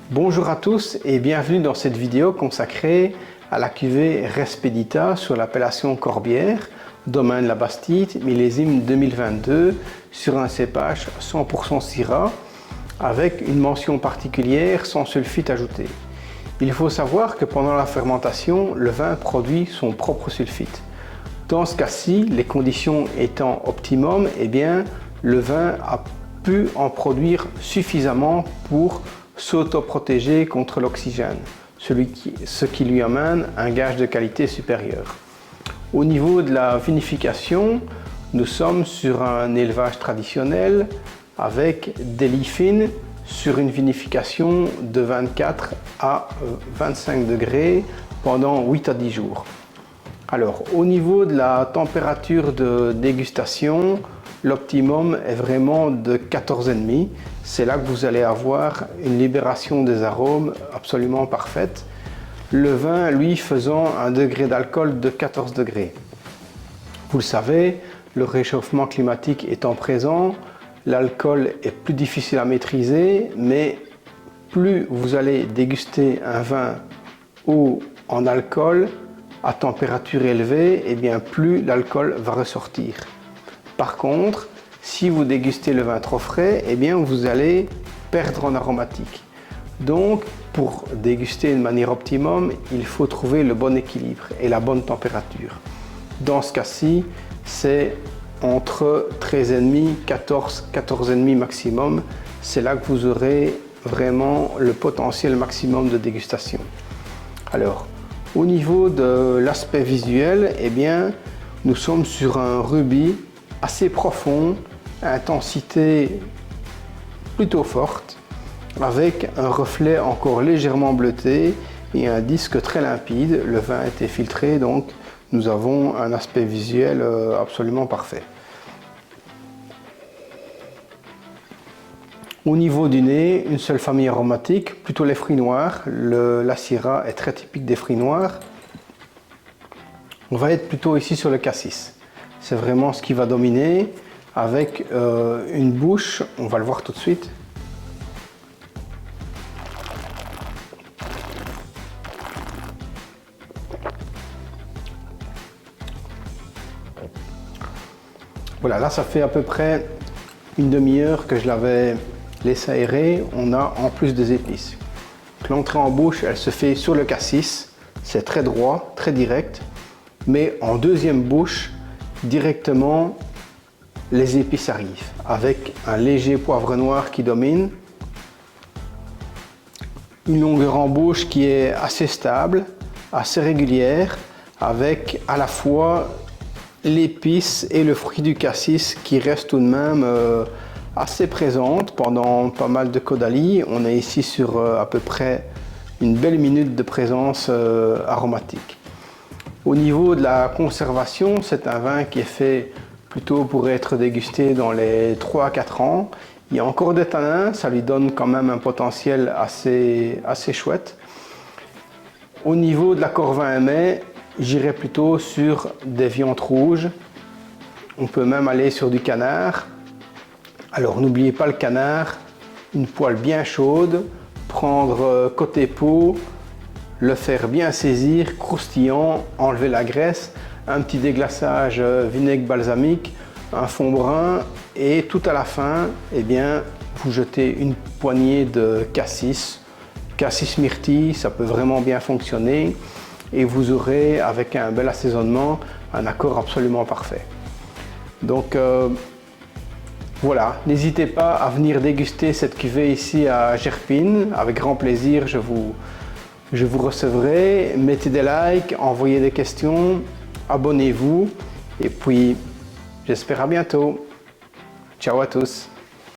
Bonjour à tous et bienvenue dans cette vidéo consacrée à la cuvée Respedita sur l'appellation Corbière, domaine La Bastide, millésime 2022, sur un cépage 100% Syrah, avec une mention particulière sans sulfite ajouté. Il faut savoir que pendant la fermentation, le vin produit son propre sulfite. Dans ce cas-ci, les conditions étant optimum, le vin a pu en produire suffisamment pour s'autoprotéger contre l'oxygène, ce qui lui amène un gage de qualité supérieur. Au niveau de la vinification, nous sommes sur un élevage traditionnel avec des lits fines sur une vinification de 24 à 25 degrés pendant 8 à 10 jours. Alors, au niveau de la température de dégustation, l'optimum est vraiment de 14,5. C'est là que vous allez avoir une libération des arômes absolument parfaite. Le vin, lui, faisant un degré d'alcool de 14 degrés. Vous le savez, le réchauffement climatique étant présent, l'alcool est plus difficile à maîtriser, mais plus vous allez déguster un vin haut en alcool, à température élevée, plus l'alcool va ressortir. Par contre, si vous dégustez le vin trop frais, vous allez perdre en aromatique. Donc, pour déguster de manière optimum, il faut trouver le bon équilibre et la bonne température. Dans ce cas-ci, c'est entre 13,5, 14, 14,5 maximum. C'est là que vous aurez vraiment le potentiel maximum de dégustation. Alors, au niveau de l'aspect visuel, nous sommes sur un rubis assez profond, intensité plutôt forte, avec un reflet encore légèrement bleuté et un disque très limpide. Le vin a été filtré, donc nous avons un aspect visuel absolument parfait. Au niveau du nez, une seule famille aromatique, plutôt les fruits noirs. La Syrah est très typique des fruits noirs. On va être plutôt ici sur le cassis. C'est vraiment ce qui va dominer, avec une bouche, on va le voir tout de suite. Voilà, là ça fait à peu près une demi-heure que je l'avais laissé aérer. On a en plus des épices. L'entrée en bouche, elle se fait sur le cassis. C'est très droit, très direct. Mais en deuxième bouche, directement, les épices arrivent. Avec un léger poivre noir qui domine. Une longueur en bouche qui est assez stable, assez régulière. Avec à la fois l'épice et le fruit du cassis qui restent tout de même assez présentes pendant pas mal de caudalie. On est ici sur à peu près une belle minute de présence aromatique. Au niveau de la conservation, c'est un vin qui est fait plutôt pour être dégusté dans les 3 à 4 ans. Il y a encore des tanins, ça lui donne quand même un potentiel assez chouette. Au niveau de la Corvin Aimé, j'irai plutôt sur des viandes rouges. On peut même aller sur du canard. Alors n'oubliez pas le canard, une poêle bien chaude, prendre côté peau, le faire bien saisir, croustillant, enlever la graisse, un petit déglaçage vinaigre balsamique, un fond brun et tout à la fin, vous jetez une poignée de cassis myrtille, ça peut vraiment bien fonctionner. Et vous aurez, avec un bel assaisonnement, un accord absolument parfait. Donc voilà, n'hésitez pas à venir déguster cette cuvée ici à Gerpine. Avec grand plaisir, je vous recevrai. Mettez des likes, envoyez des questions, abonnez-vous. Et puis, j'espère à bientôt. Ciao à tous.